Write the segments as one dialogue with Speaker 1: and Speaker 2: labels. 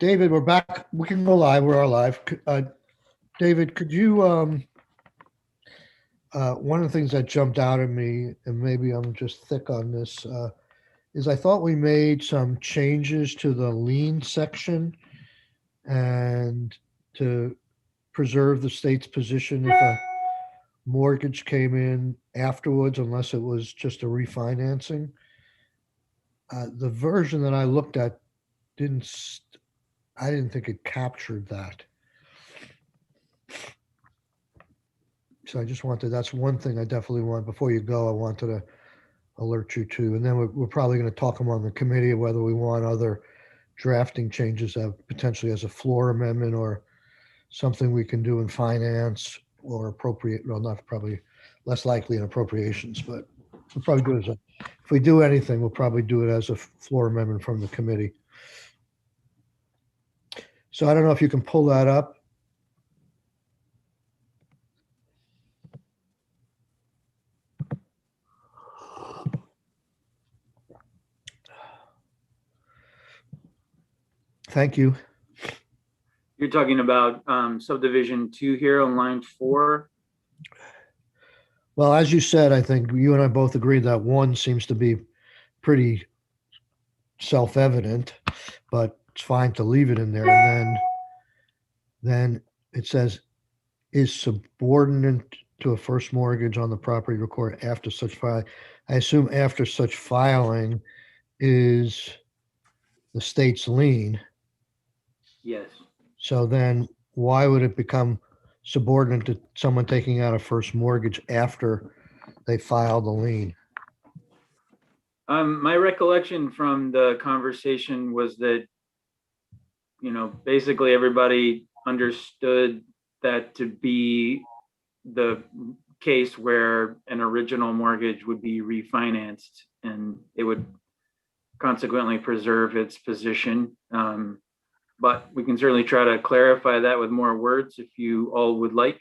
Speaker 1: David, we're back. We can go live. We're live. David, could you, one of the things that jumped out at me, and maybe I'm just thick on this, is I thought we made some changes to the lien section and to preserve the state's position if a mortgage came in afterwards, unless it was just a refinancing. The version that I looked at didn't, I didn't think it captured that. So I just wanted, that's one thing I definitely want, before you go, I wanted to alert you to. And then we're probably going to talk among the committee of whether we want other drafting changes potentially as a floor amendment or something we can do in finance or appropriate, well, not probably less likely in appropriations, but we'll probably do it as if we do anything, we'll probably do it as a floor amendment from the committee. So I don't know if you can pull that up. Thank you.
Speaker 2: You're talking about subdivision 2 here on line 4.
Speaker 1: Well, as you said, I think you and I both agreed that 1 seems to be pretty self-evident, but it's fine to leave it in there. And then it says, is subordinate to a first mortgage on the property recorded after such filing. I assume after such filing is the state's lien.
Speaker 2: Yes.
Speaker 1: So then why would it become subordinate to someone taking out a first mortgage after they filed the lien?
Speaker 2: My recollection from the conversation was that, basically everybody understood that to be the case where an original mortgage would be refinanced and it would consequently preserve its position. But we can certainly try to clarify that with more words if you all would like.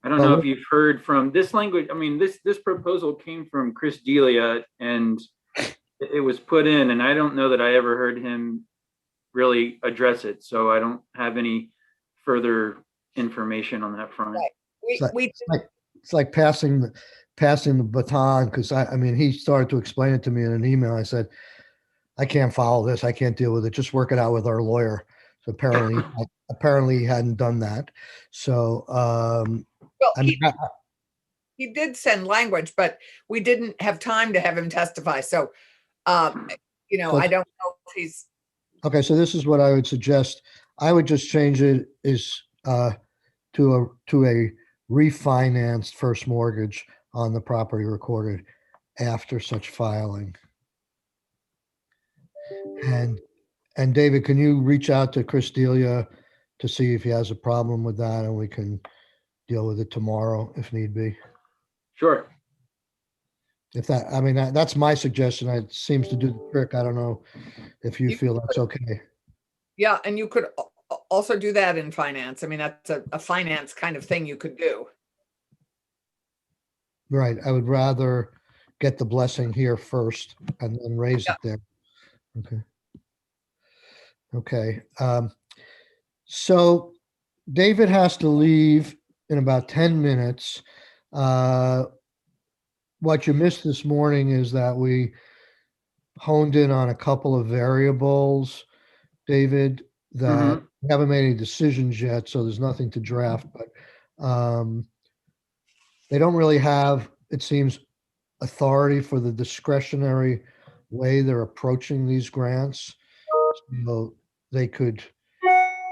Speaker 2: I don't know if you've heard from this language. I mean, this proposal came from Chris Delia and it was put in, and I don't know that I ever heard him really address it. So I don't have any further information on that front.
Speaker 3: Right.
Speaker 1: It's like passing the baton, because I mean, he started to explain it to me in an email. I said, I can't follow this. I can't deal with it. Just work it out with our lawyer. So apparently he hadn't done that. So,
Speaker 3: Well, he did send language, but we didn't have time to have him testify. So, I don't know if he's.
Speaker 1: Okay, so this is what I would suggest. I would just change it to a refinanced first mortgage on the property recorded after such filing. And David, can you reach out to Chris Delia to see if he has a problem with that, and we can deal with it tomorrow if need be?
Speaker 2: Sure.
Speaker 1: That's my suggestion. It seems to do the trick. I don't know if you feel that's okay.
Speaker 3: Yeah, and you could also do that in finance. I mean, that's a finance kind of thing you could do.
Speaker 1: Right. I would rather get the blessing here first and then raise it there. Okay. Okay. So David has to leave in about 10 minutes. What you missed this morning is that we honed in on a couple of variables, David, that we haven't made any decisions yet, so there's nothing to draft, but they don't really have, it seems, authority for the discretionary way they're approaching these grants. So they could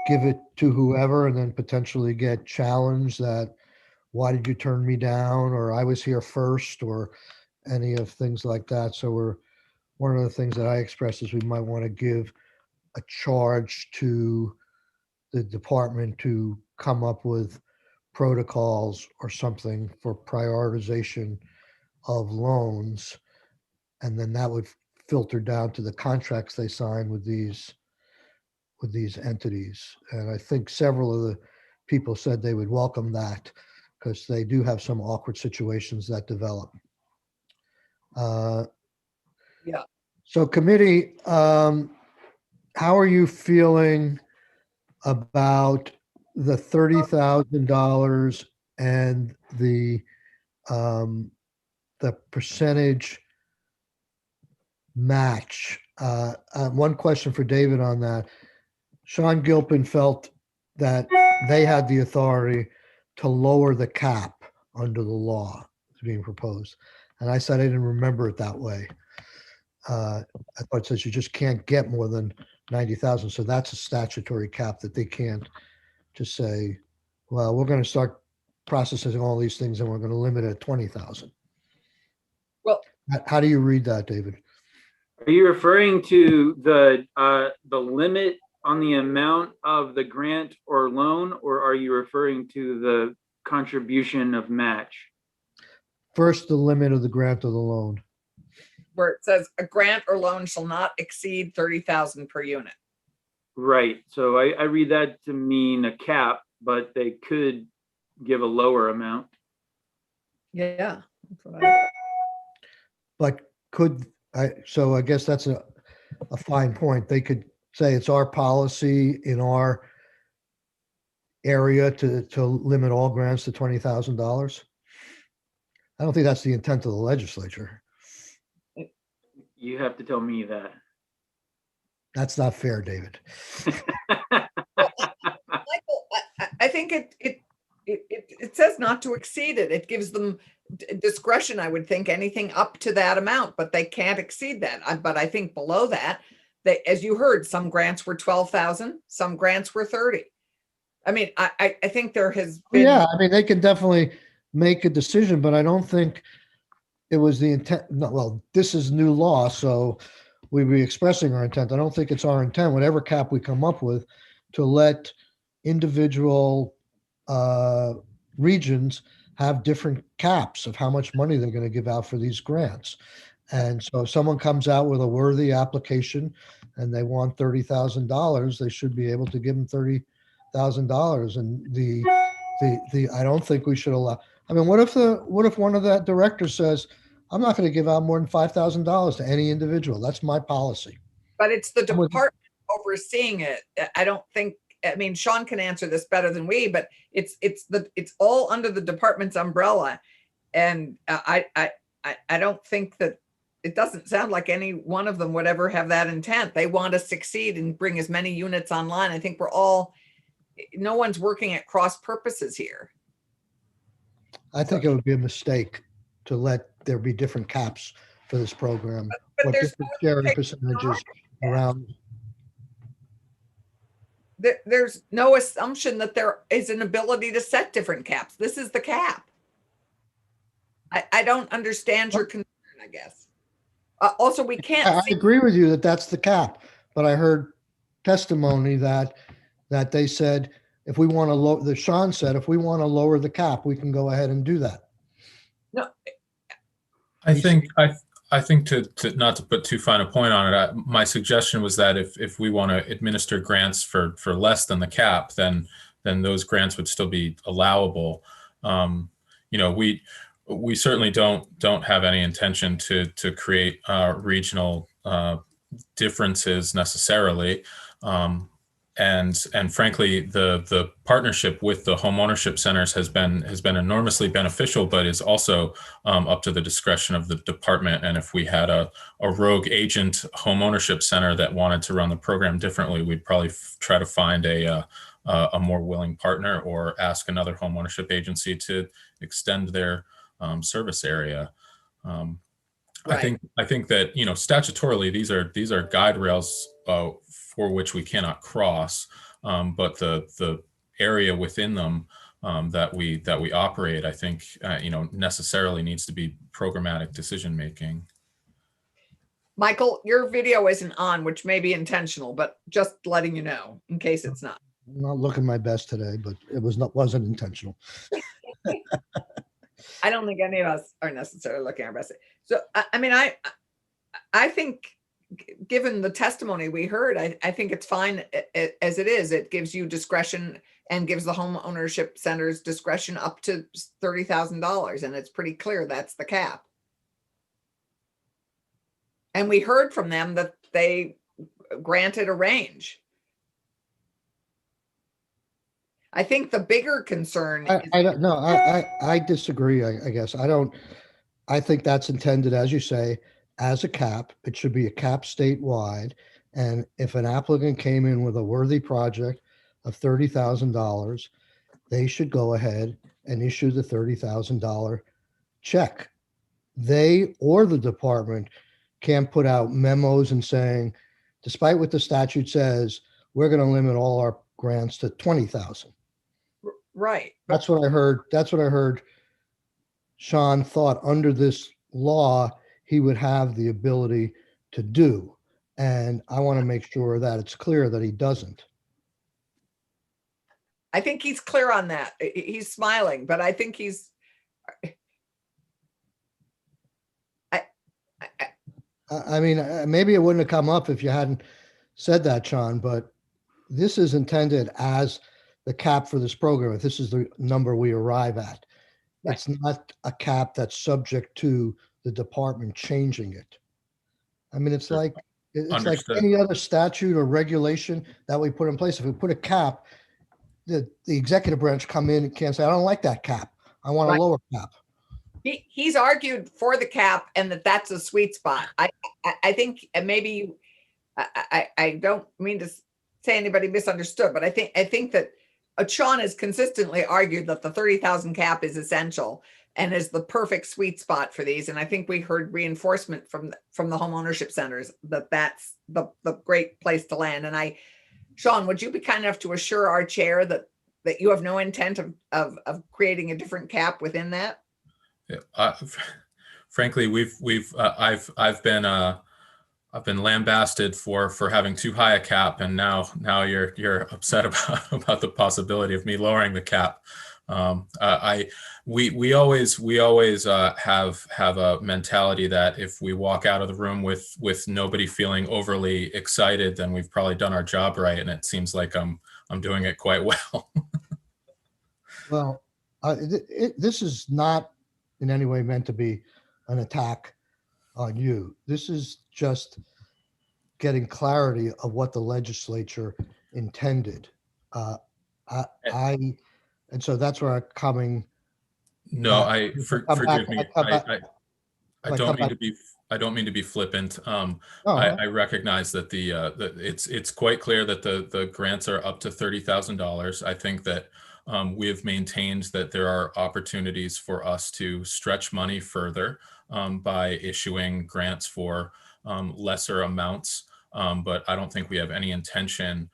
Speaker 1: give it to whoever and then potentially get challenged that, why did you turn me down? Or I was here first, or any of things like that. So one of the things that I expressed is we might want to give a charge to the department to come up with protocols or something for prioritization of loans. And then that would filter down to the contracts they sign with these entities. And I think several of the people said they would welcome that, because they do have some awkward situations that develop.
Speaker 3: Yeah.
Speaker 1: So committee, how are you feeling about the $30,000 and um, the percentage match? One question for David on that. Sean Gilpin felt that they had the authority to lower the cap under the law that's being proposed. And I said I didn't remember it that way. I thought it says you just can't get more than 90,000. So that's a statutory cap that they can't just say, well, we're going to start processing all these things and we're going to limit it at 20,000.
Speaker 3: Well,
Speaker 1: How do you read that, David?
Speaker 2: Are you referring to the limit on the amount of the grant or loan, or are you referring to the contribution of match?
Speaker 1: First, the limit of the grant or the loan.
Speaker 3: where it says a grant or loan shall not exceed 30,000 per unit.
Speaker 2: Right. So I read that to mean a cap, but they could give a lower amount.
Speaker 3: Yeah. That's what I-
Speaker 1: But so I guess that's a fine point. They could say it's our policy in our area to limit all grants to $20,000. I don't think that's the intent of the legislature.
Speaker 2: You have to tell me that.
Speaker 1: That's not fair, David.
Speaker 3: Michael, I think it says not to exceed it. It gives them discretion, I would think, anything up to that amount, but they can't exceed that. But I think below that, as you heard, some grants were 12,000, some grants were 30. I mean, I think there has been.
Speaker 1: Yeah, I mean, they can definitely make a decision, but I don't think it was the intent. No, well, this is new law, so we'd be expressing our intent. I don't think it's our intent, whatever cap we come up with, to let individual regions have different caps of how much money they're going to give out for these grants. And so if someone comes out with a worthy application and they want $30,000, they should be able to give them $30,000. And I don't think we should allow. I mean, what if one of the directors says, I'm not going to give out more than $5,000 to any individual. That's my policy.
Speaker 3: But it's the department overseeing it. I don't think, I mean, Sean can answer this better than we, but it's all under the department's umbrella. And I don't think that, it doesn't sound like any one of them would ever have that intent. They want to succeed and bring as many units online. I think no one's working at cross purposes here.
Speaker 1: I think it would be a mistake to let there be different caps for this program.
Speaker 3: But
Speaker 1: or
Speaker 3: there's
Speaker 1: different sharing percentages around.
Speaker 3: There's no assumption that there is an ability to set different caps. This is the cap. I don't understand your concern, I guess. Also, we can't.
Speaker 1: I agree with you that that's the cap, but I heard testimony that they said if we want to lower, Sean said if we want to lower the cap, we can go ahead and do that.
Speaker 3: No,
Speaker 4: I think to not to put too fine a point on it, my suggestion was that if we want to administer grants for less than the cap, then those grants would still be allowable. We certainly don't have any intention to create regional differences necessarily. And frankly, the partnership with the homeownership centers has been enormously beneficial, but is also up to the discretion of the department. And if we had a rogue agent homeownership center that wanted to run the program differently, we'd probably try to find a more willing partner or ask another homeownership agency to extend their service area. Right. I think that statutorily these are guide rails for which we cannot cross, but the area within them that we operate, I think necessarily needs to be programmatic decision making.
Speaker 3: Michael, your video isn't on, which may be intentional, but just letting you know in case it's not.
Speaker 1: I'm not looking my best today, but it wasn't intentional.
Speaker 3: I don't think any of us are necessarily looking our best. So, I mean, I think given the testimony we heard, I think it's fine as it is. It gives you discretion and gives the home ownership centers discretion up to $30,000. And it's pretty clear that's the cap. And we heard from them that they granted a range. I think the bigger concern is,
Speaker 1: I don't, no, I disagree, I guess. I think that's intended, as you say, as a cap. It should be a cap statewide. And if an applicant came in with a worthy project of $30,000, they should go ahead and issue the $30,000 check. They or the department can't put out memos and saying, despite what the statute says, we're going to limit all our grants to 20,000.
Speaker 3: right. But
Speaker 1: That's what I heard. That's what I heard. Sean thought under this law, he would have the ability to do. And I want to make sure that it's clear that he doesn't.
Speaker 3: I think he's clear on that. He's smiling, but I think he's,
Speaker 1: I mean, maybe it wouldn't have come up if you hadn't said that, Sean, but this is intended as the cap for this program. If this is the number we arrive at, it's not a cap that's subject to the department changing it. I mean, it's
Speaker 4: Sure.
Speaker 1: like, it's like
Speaker 4: Understood.
Speaker 1: any other statute or regulation that we put in place. If we put a cap, the executive branch come in and can't say, I don't like that cap. I want
Speaker 3: Right.
Speaker 1: a lower cap.
Speaker 3: he's argued for the cap and that's a sweet spot. I think, and maybe I don't mean to say anybody misunderstood, but I think that Sean has consistently argued that the 30,000 cap is essential and is the perfect sweet spot for these. And I think we heard reinforcement from the home ownership centers that that's the great place to land. And Sean, would you be kind enough to assure our chair that you have no intent of creating a different cap within that?
Speaker 4: Yeah, frankly, I've been lambasted for having too high a cap, and now you're upset about the possibility of me lowering the cap. We always have a mentality that if we walk out of the room with nobody feeling overly excited, then we've probably done our job right, and it seems like I'm doing it quite well.
Speaker 1: Well, this is not in any way meant to be an attack on you. This is just getting clarity of what the legislature intended. And so that's where I'm coming.
Speaker 4: No,
Speaker 1: come back-
Speaker 4: forgive me.
Speaker 1: I come back-
Speaker 4: I
Speaker 1: I
Speaker 4: don't
Speaker 1: come
Speaker 4: mean
Speaker 1: back-
Speaker 4: to be. I don't mean to be flippant.
Speaker 1: No,
Speaker 4: I recognize that that it's quite clear that the grants are up to $30,000. I think that we have maintained that there are opportunities for us to stretch money further by issuing grants for lesser amounts. But I don't think we have any intention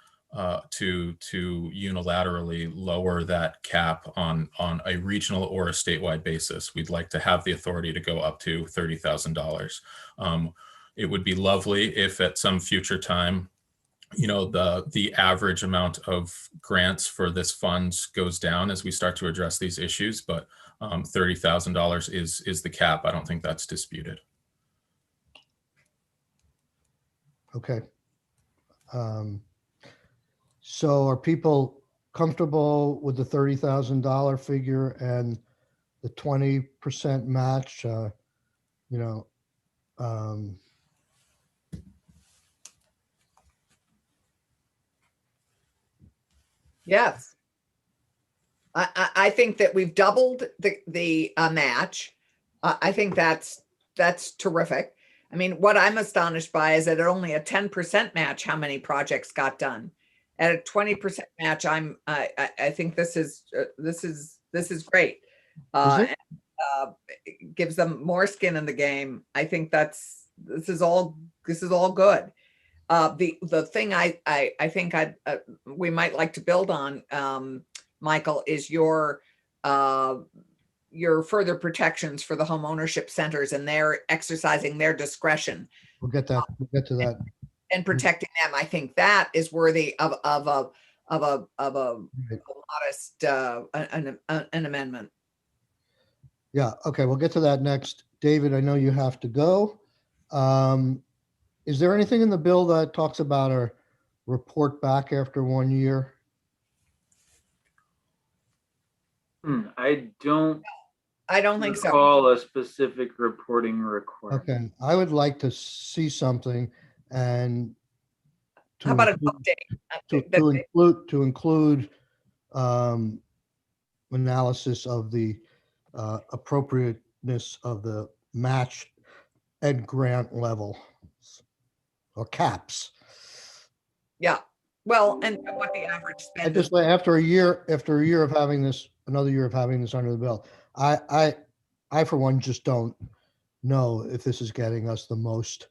Speaker 4: to unilaterally lower that cap on a regional or a statewide basis. We'd like to have the authority to go up to $30,000. It would be lovely if at some future time, the average amount of grants for this fund goes down as we start to address these issues, but $30,000 is the cap. I don't think that's disputed.
Speaker 1: okay. So are people comfortable with the $30,000 figure and the 20% match?
Speaker 3: Yes. I think that we've doubled the match. I think that's terrific. I mean, what I'm astonished by is that at only a 10% match, how many projects got done. At a 20% match, I think this is great.
Speaker 1: Is
Speaker 3: It gives them more skin in the game. I think this is all good. The thing I think we might like to build on, Michael, is your further protections for the home ownership centers and their exercising their discretion
Speaker 1: We'll get to that.
Speaker 3: and protecting them. I think that is worthy of a
Speaker 1: Right.
Speaker 3: modest an amendment.
Speaker 1: Yeah, okay, we'll get to that next. David, I know you have to go. Is there anything in the bill that talks about a report back after 1 year?
Speaker 2: I don't
Speaker 3: think so.
Speaker 2: recall a specific reporting requirement.
Speaker 1: Okay, I would like to see something, and to
Speaker 3: How about an
Speaker 1: include-
Speaker 3: update?
Speaker 1: to include analysis of the appropriateness of the match and grant level or caps.
Speaker 3: Yeah, well, and what the average
Speaker 1: I
Speaker 3: spend is.
Speaker 1: just, after a year of having this, another year of having this under the belt, I for one just don't know if this is getting us the most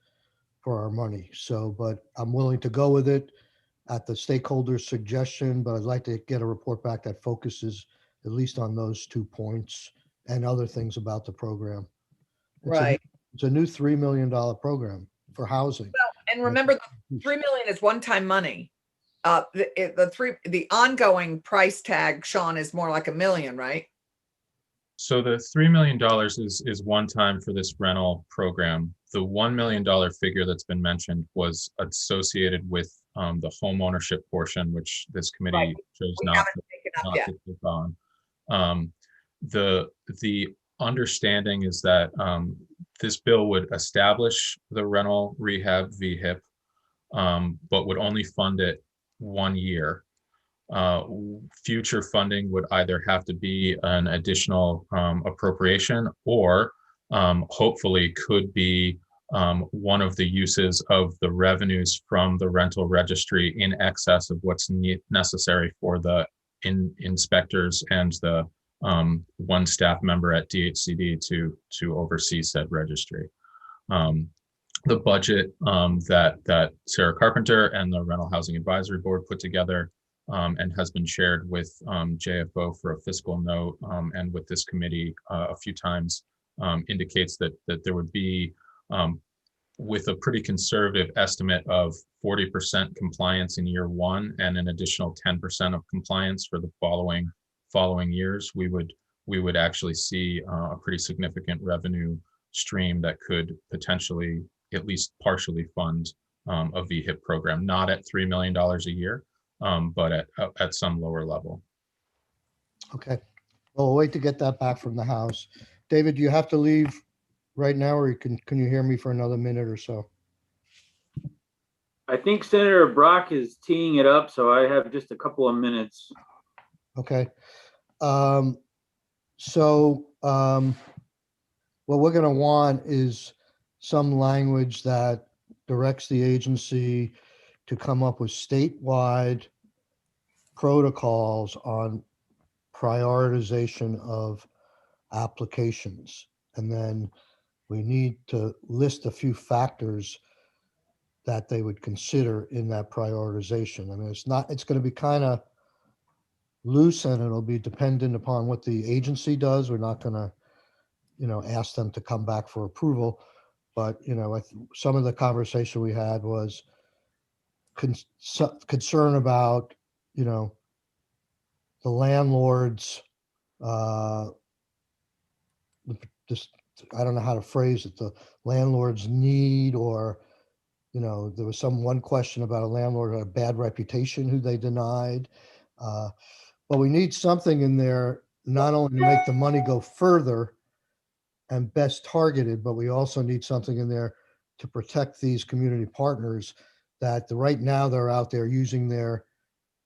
Speaker 1: for our money. So, but I'm willing to go with it at the stakeholders' suggestion, but I'd like to get a report back that focuses at least on those 2 points and other things about the program.
Speaker 3: Right.
Speaker 1: It's a new $3 million program for housing.
Speaker 3: And remember, the 3 million is one-time money. The ongoing price tag, Sean, is more like $1 million, right?
Speaker 4: So the $3 million is one time for this rental program. The $1 million figure that's been mentioned was associated with the home ownership portion, which this committee
Speaker 3: Right.
Speaker 4: chose
Speaker 3: We
Speaker 4: not
Speaker 3: haven't taken up yet.
Speaker 4: to take on. The understanding is that this bill would establish the rental rehab VHIP, but would only fund it 1 year. Future funding would either have to be an additional appropriation or hopefully could be one of the uses of the revenues from the rental registry in excess of what's necessary for the inspectors and the one staff member at DHCD to oversee said registry. The budget that Sarah Carpenter and the Rental Housing Advisory Board put together and has been shared with JFO for a fiscal note and with this committee a few times indicates that there would be, with a pretty conservative estimate of 40% compliance in year 1 and an additional 10% of compliance for the following years, we would actually see a pretty significant revenue stream that could potentially at least partially fund a VHIP program, not at $3 million a year, but at some lower level.
Speaker 1: Okay. Well, we'll wait to get that back from the House. David, do you have to leave right now, or can you hear me for another minute or so?
Speaker 2: I think Senator Brock is teeing it up, so I have just a couple of minutes.
Speaker 1: Okay. What we're going to want is some language that directs the agency to come up with statewide protocols on prioritization of applications. And then we need to list a few factors that they would consider in that prioritization. I mean, it's going to be kind of loose and it'll be dependent upon what the agency does. We're not going to, ask them to come back for approval. But, some of the conversation we had was concern about, the landlord's, just, I don't know how to phrase it, the landlord's need, or, there was one question about a landlord who had a bad reputation who they denied. But we need something in there, not only to make the money go further and best targeted, but we also need something in there to protect these community partners that right now they're out there using their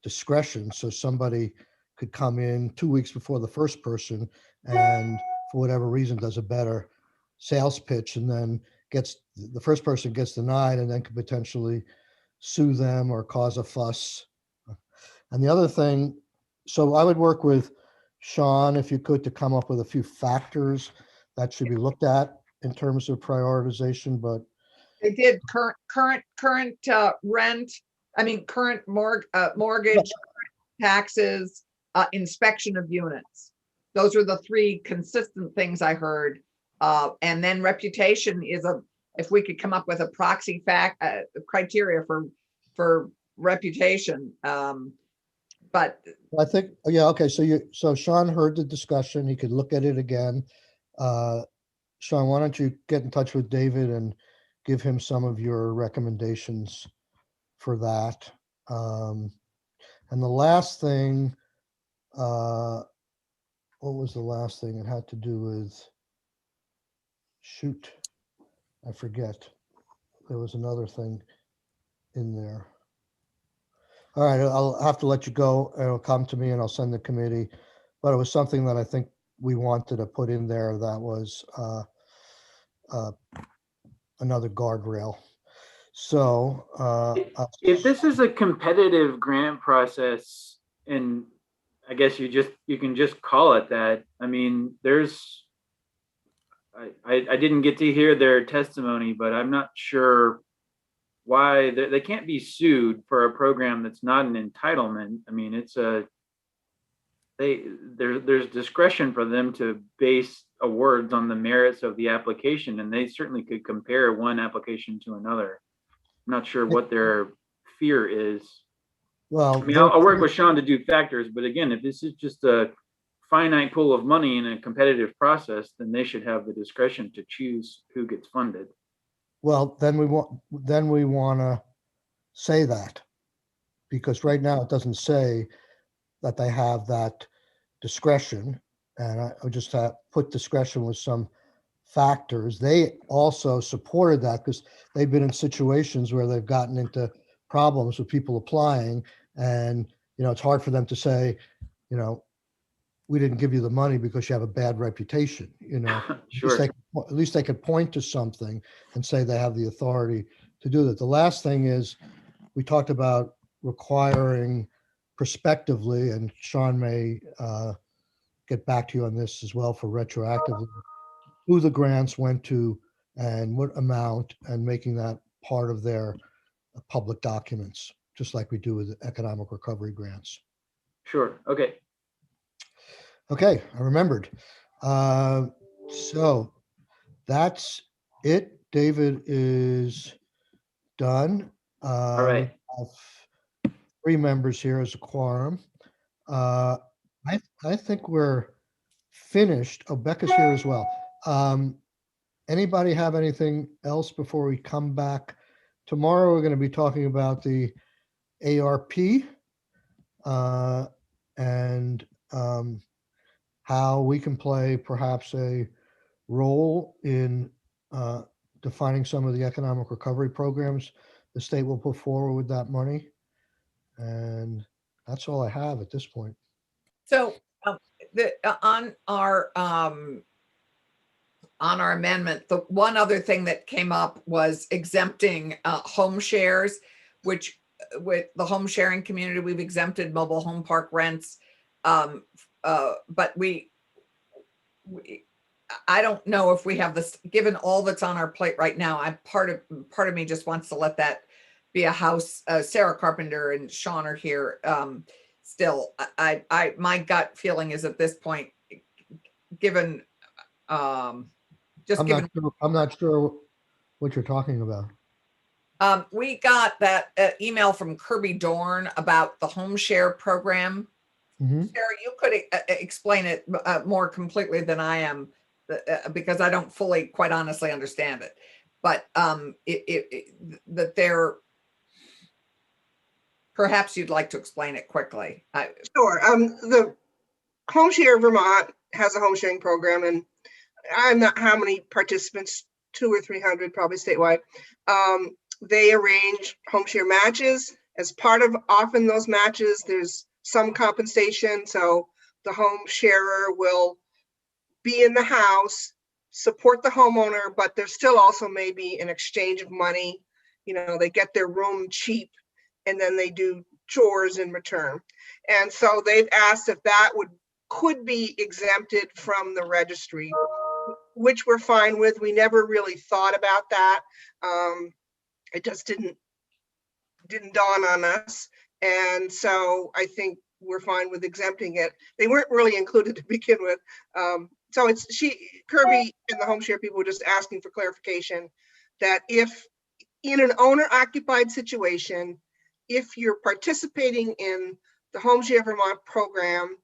Speaker 1: discretion. So somebody could come in 2 weeks before the first person and for whatever reason does a better sales pitch, and then the first person gets denied and then could potentially sue them or cause a fuss. And the other thing, so I would work with Sean, if you could, to come up with a few factors that should be looked at in terms of prioritization. But
Speaker 3: They did current rent, current mortgage, taxes, inspection of units. Those are the 3 consistent things I heard. And then reputation is if we could come up with a proxy criteria for reputation. But
Speaker 1: I think, yeah, okay. So Sean heard the discussion. He could look at it again. Sean, why don't you get in touch with David and give him some of your recommendations for that. And the last thing, what was the last thing? It had to do with, shoot, I forget. There was another thing in there. All right, I'll have to let you go. It'll come to me and I'll send the committee. But it was something that I think we wanted to put in there that was uh, another guardrail. So
Speaker 2: If this is a competitive grant process, and I guess you can just call it that. I mean, I didn't get to hear their testimony, but I'm not sure why they can't be sued for a program that's not an entitlement. I mean, there's discretion for them to base awards on the merits of the application, and they certainly could compare one application to another. I'm not sure what their fear is.
Speaker 1: well,
Speaker 2: I mean, I'll work with Sean to do factors, but again, if this is just a finite pool of money in a competitive process, then they should have the discretion to choose who gets funded.
Speaker 1: well, then we want to say that, because right now it doesn't say that they have that discretion. And I would just put discretion with some factors. They also supported that because they've been in situations where they've gotten into problems with people applying, and it's hard for them to say, we didn't give you the money because you have a bad reputation.
Speaker 2: Sure.
Speaker 1: At least they could point to something and say they have the authority to do that. The last thing is, we talked about requiring prospectively, and Sean may get back to you on this as well for retroactively, who the grants went to and what amount, and making that part of their public documents, just like we do with economic recovery grants.
Speaker 2: Sure. Okay.
Speaker 1: Okay, I remembered. So that's it. David is done.
Speaker 2: All right.
Speaker 1: We have 3 members here as a quorum. I think we're finished. Oh, Becca's here as well. Anybody have anything else before we come back? Tomorrow, we're going to be talking about the ARP and how we can play perhaps a role in defining some of the economic recovery programs the state will put forward with that money. And that's all I have at this point.
Speaker 3: So on our amendment, the one other thing that came up was exempting home shares, which with the home sharing community, we've exempted mobile home park rents. But I don't know if we have this, given all that's on our plate right now. Part of me just wants to let that be a house. Sarah Carpenter and Sean are here. Still, my gut feeling is at this point, given
Speaker 1: I'm not sure what you're talking about.
Speaker 3: We got that email from Kirby Dorn about the home share program.
Speaker 1: Mhm.
Speaker 3: Sarah, you could explain it more completely than I am, because I don't fully, quite honestly, understand it. But that there, perhaps you'd like to explain it quickly.
Speaker 5: Sure. The Home Share Vermont has a home sharing program, and I'm not how many participants, 200 or 300 probably statewide. They arrange home share matches. As part of often those matches, there's some compensation. So the home sharer will be in the house, support the homeowner, but there's still also maybe an exchange of money. They get their room cheap and then they do chores in return. And so they've asked if that could be exempted from the registry, which we're fine with. We never really thought about that. It just didn't dawn on us. And so I think we're fine with exempting it. They weren't really included to begin with. So Kirby and the home share people were just asking for clarification that if in an owner occupied situation, if you're participating in the Home Share Vermont program,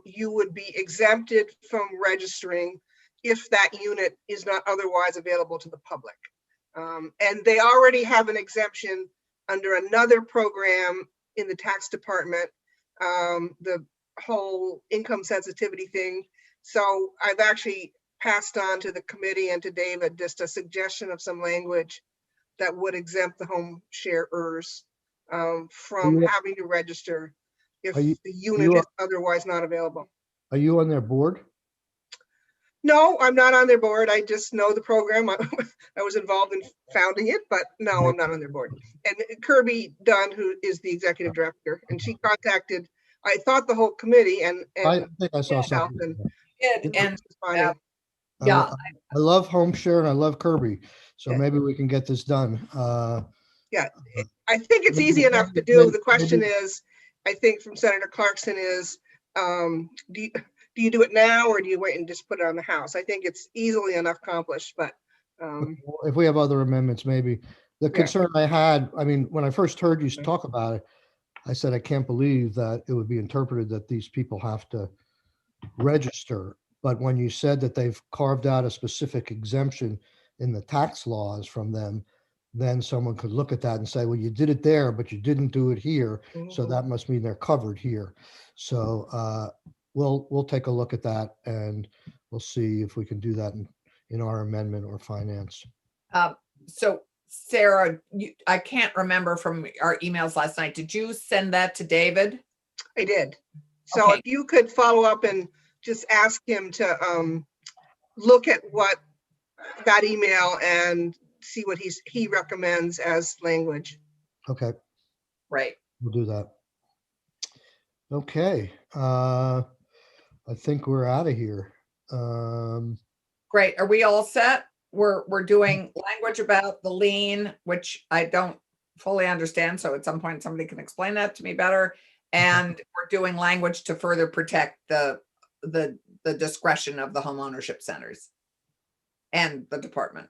Speaker 5: you would be exempted from registering if that unit is not otherwise available to the public. And they already have an exemption under another program in the tax department, the whole income sensitivity thing. So I've actually passed on to the committee and to David just a suggestion of some language that would exempt the home sharers from
Speaker 1: you-
Speaker 5: having to register if
Speaker 1: Are you-
Speaker 5: the unit
Speaker 1: you-
Speaker 5: is otherwise not available.
Speaker 1: Are you on their board?
Speaker 5: No, I'm not on their board. I just know the program. I was involved in founding it, but no, I'm not on their board. And Kirby Dunn, who is the executive director, and she contacted, I thought the whole committee and
Speaker 1: I think I saw
Speaker 5: myself,
Speaker 1: something.
Speaker 3: And
Speaker 5: responding.
Speaker 3: yeah,
Speaker 1: I love Home Share and I love Kirby, so
Speaker 5: Yeah.
Speaker 1: maybe we can get this done.
Speaker 5: I think it's easy enough to do. The question is, I think from Senator Clarkson is, do you do it now or do you wait and just put it on the House? I think it's easily enough accomplished, but
Speaker 1: If we have other amendments, maybe. The
Speaker 5: Yeah.
Speaker 1: concern I had, I mean, when I first heard you talk about it, I said, I can't believe that it would be interpreted that these people have to register. But when you said that they've carved out a specific exemption in the tax laws from them, then someone could look at that and say, well, you did it there, but you didn't do it here. So that must mean they're covered here. So we'll take a look at that and we'll see if we can do that in our amendment or finance.
Speaker 3: so Sarah, I can't remember from our emails last night. Did you send that to David?
Speaker 5: I did. So
Speaker 3: Okay.
Speaker 5: if you could follow up and just ask him to look at what that email and see what he recommends as language.
Speaker 1: Okay,
Speaker 3: Right.
Speaker 1: we'll do that. Okay, I think we're out of here.
Speaker 3: Great. Are we all set? We're doing language about the lien, which I don't fully understand. So at some point, somebody can explain that to me better. And we're doing language to further protect the discretion of the home ownership centers and the department.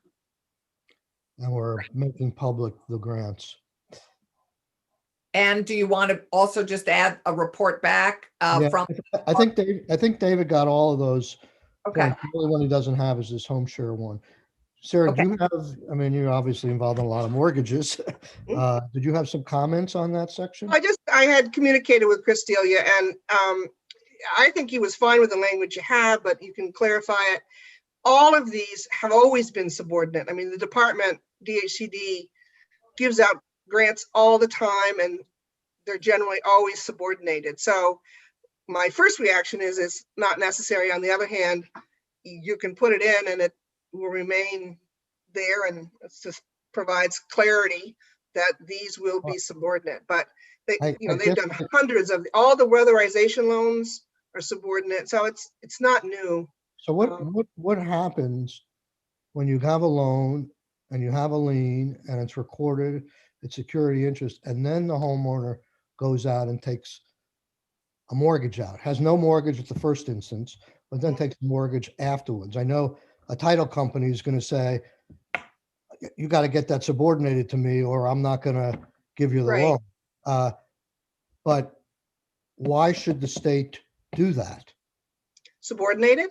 Speaker 1: And we're making public the grants.
Speaker 3: And do you want to also just add a report back
Speaker 1: Yeah,
Speaker 3: from?
Speaker 1: I think David got all of those.
Speaker 3: Okay.
Speaker 1: points. The only one he doesn't have is this Home Share one. Sarah, do you have, I mean, you're obviously involved in a lot of mortgages. Did you have some comments on that section?
Speaker 5: I had communicated with Chris Delia and I think he was fine with the language you have, but you can clarify it. All of these have always been subordinate. I mean, the department, DHCD, gives out grants all the time and they're generally always subordinated. So my first reaction is it's not necessary. On the other hand, you can put it in and it will remain there and it just provides clarity that these will be subordinate. But they,
Speaker 1: I
Speaker 5: they've
Speaker 1: guess-
Speaker 5: done hundreds of, all the weatherization loans are subordinate. So it's not new.
Speaker 1: So what happens when you have a loan and you have a lien and it's recorded, it's security interest, and then the homeowner goes out and takes a mortgage out, has no mortgage at the first instance, but then takes a mortgage afterwards? I know a title company is going to say, you got to get that subordinated to me or I'm not going to give you the
Speaker 5: Right.
Speaker 1: loan. But why should the state do that?
Speaker 5: Subordinated?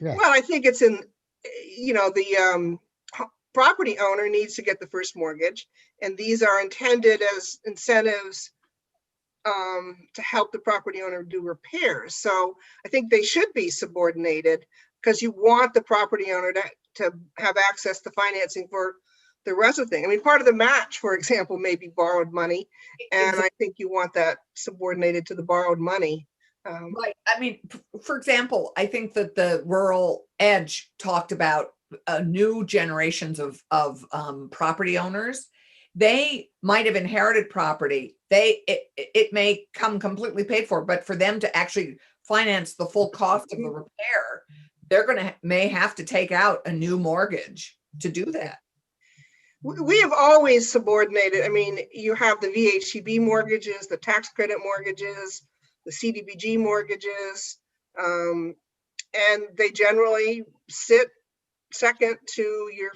Speaker 1: Yeah.
Speaker 5: Well, I think it's in, the property owner needs to get the first mortgage, and these are intended as incentives to help the property owner do repairs. So I think they should be subordinated because you want the property owner to have access to financing for the rest of the thing. I mean, part of the match, for example, may be borrowed money, and I think you want that subordinated to the borrowed money.
Speaker 3: Right. I mean, for example, I think that the Rural Edge talked about new generations of property owners. They might have inherited property. It may come completely paid for, but for them to actually finance the full cost of the repair, they're may have to take out a new mortgage to do that.
Speaker 5: We have always subordinated. I mean, you have the VHCB mortgages, the tax credit mortgages, the CDBG mortgages, and they generally sit second to your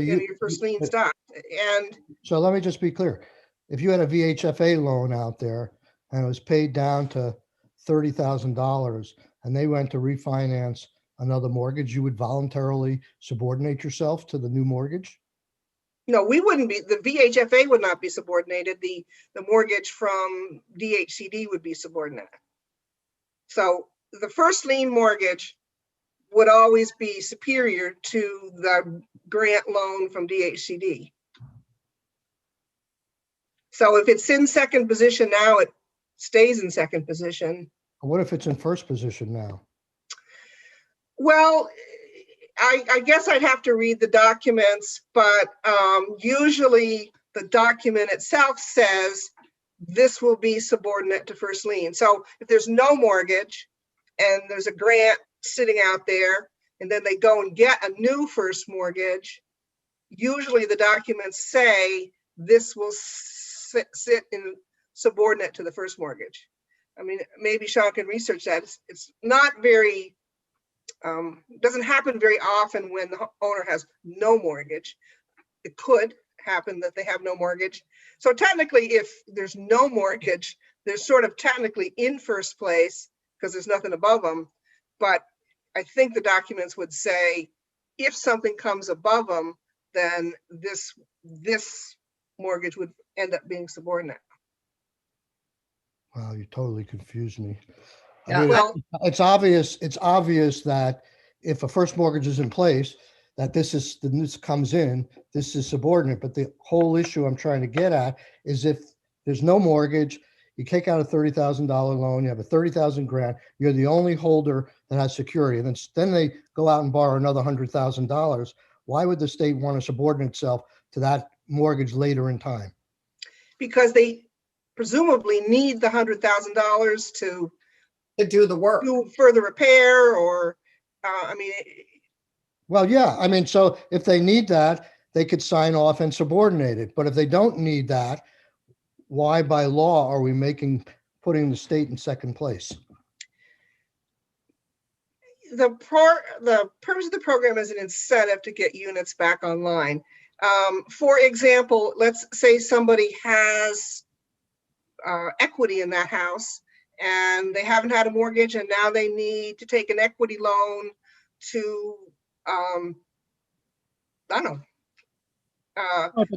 Speaker 5: your first lien stock. And
Speaker 1: so let me just be clear. If you had a VHFA loan out there and it was paid down to $30,000 and they went to refinance another mortgage, you would voluntarily subordinate yourself to the new mortgage?
Speaker 5: no, we wouldn't be, the VHFA would not be subordinated. The mortgage from DHCD would be subordinate. So the first lien mortgage would always be superior to the grant loan from DHCD. So if it's in second position now, it stays in second position.
Speaker 1: What if it's in first position now?
Speaker 5: Well, I guess I'd have to read the documents, but usually the document itself says this will be subordinate to first lien. So if there's no mortgage and there's a grant sitting out there, and then they go and get a new first mortgage, usually the documents say this will sit in subordinate to the first mortgage. I mean, maybe Sean can research that. It's not very, doesn't happen very often when the owner has no mortgage. It could happen that they have no mortgage. So technically, if there's no mortgage, they're sort of technically in first place because there's nothing above them. But I think the documents would say if something comes above them, then this mortgage would end up being subordinate.
Speaker 1: Wow, you totally confused me. I
Speaker 3: Yeah,
Speaker 1: mean,
Speaker 5: well-
Speaker 1: it's obvious that if a first mortgage is in place, that this comes in, this is subordinate. But the whole issue I'm trying to get at is if there's no mortgage, you take out a $30,000 loan, you have a 30,000 grant, you're the only holder that has security. And then they go out and borrow another $100,000. Why would the state want to subordinate itself to that mortgage later in time?
Speaker 5: Because they presumably need the $100,000 to
Speaker 3: do the work.
Speaker 5: do further repair or, I mean,
Speaker 1: Well, yeah, I mean, so if they need that, they could sign off and subordinate it. But if they don't need that, why by law are we putting the state in second place?
Speaker 5: the purpose of the program is an incentive to get units back online. For example, let's say somebody has equity in that house and they haven't had a mortgage and now they need to take an equity loan to, I don't know,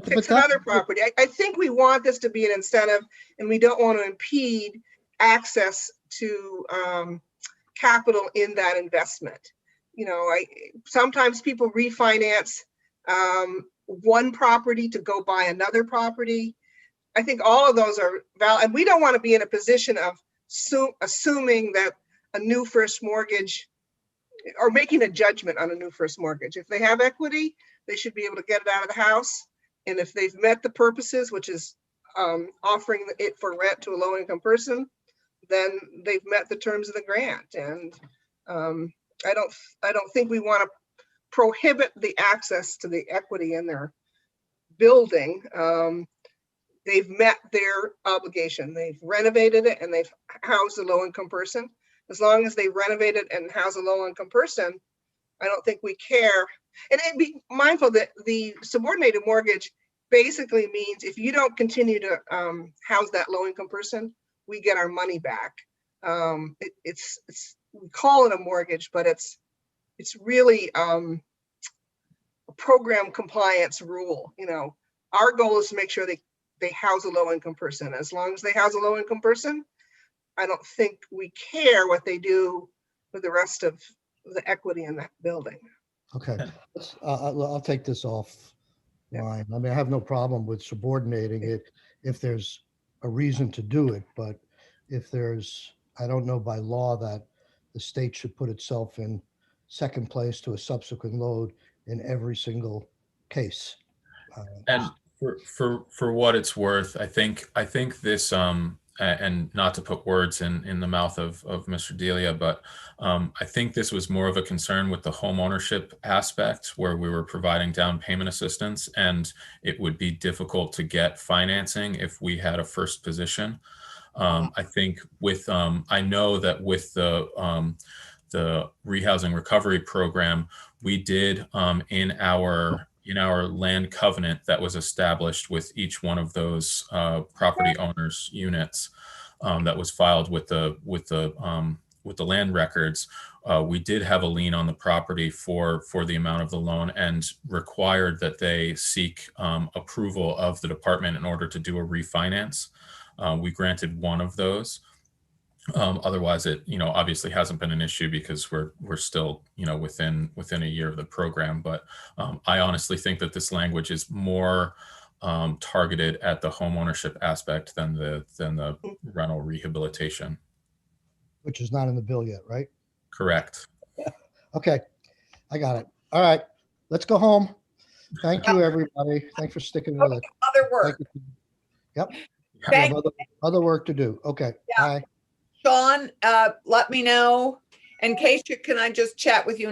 Speaker 5: fix another property. I think we want this to be an incentive and we don't want to impede access to capital in that investment. You know, sometimes people refinance one property to go buy another property. I think all of those are valid, and we don't want to be in a position of assuming that a new first mortgage or making a judgment on a new first mortgage. If they have equity, they should be able to get it out of the house. And if they've met the purposes, which is offering it for rent to a low-income person, then they've met the terms of the grant. And I don't think we want to prohibit the access to the equity in their building. They've met their obligation. They've renovated it and they've housed a low-income person. As long as they renovate it and house a low-income person, I don't think we care. And be mindful that the subordinated mortgage basically means if you don't continue to house that low-income person, we get our money back. We call it a mortgage, but it's really a program compliance rule. You know, our goal is to make sure they house a low-income person. As long as they house a low-income person, I don't think we care what they do with the rest of the equity in that building.
Speaker 1: Okay, I'll take this off line. I mean, I have no problem with subordinating it if there's a reason to do it, but if there's, I don't know by law that the state should put itself in second place to a subsequent load in every single case.
Speaker 4: And for what it's worth, I think this, and not to put words in the mouth of Mr. Delia, but I think this was more of a concern with the home ownership aspect where we were providing down payment assistance and it would be difficult to get financing if we had a first position. I think with, I know that with the rehousing recovery program, we did in our land covenant that was established with each one of those property owners' units that was filed with the land records. We did have a lien on the property for the amount of the loan and required that they seek approval of the department in order to do a refinance. We granted one of those. Otherwise, it obviously hasn't been an issue because we're still within a year of the program. But I honestly think that this language is more targeted at the homeownership aspect than the rental rehabilitation.
Speaker 1: Which is not in the bill yet, right?
Speaker 4: Correct.
Speaker 1: Okay, I got it. All right, let's go home. Thank you, everybody. Thanks for sticking with it.
Speaker 3: Other
Speaker 1: Thank
Speaker 3: work.
Speaker 1: you. Yep. We
Speaker 3: Thank
Speaker 1: have other work to do. Okay,
Speaker 3: Yeah.
Speaker 1: bye.
Speaker 3: Sean, let me know. And Keisha, can I just chat with you in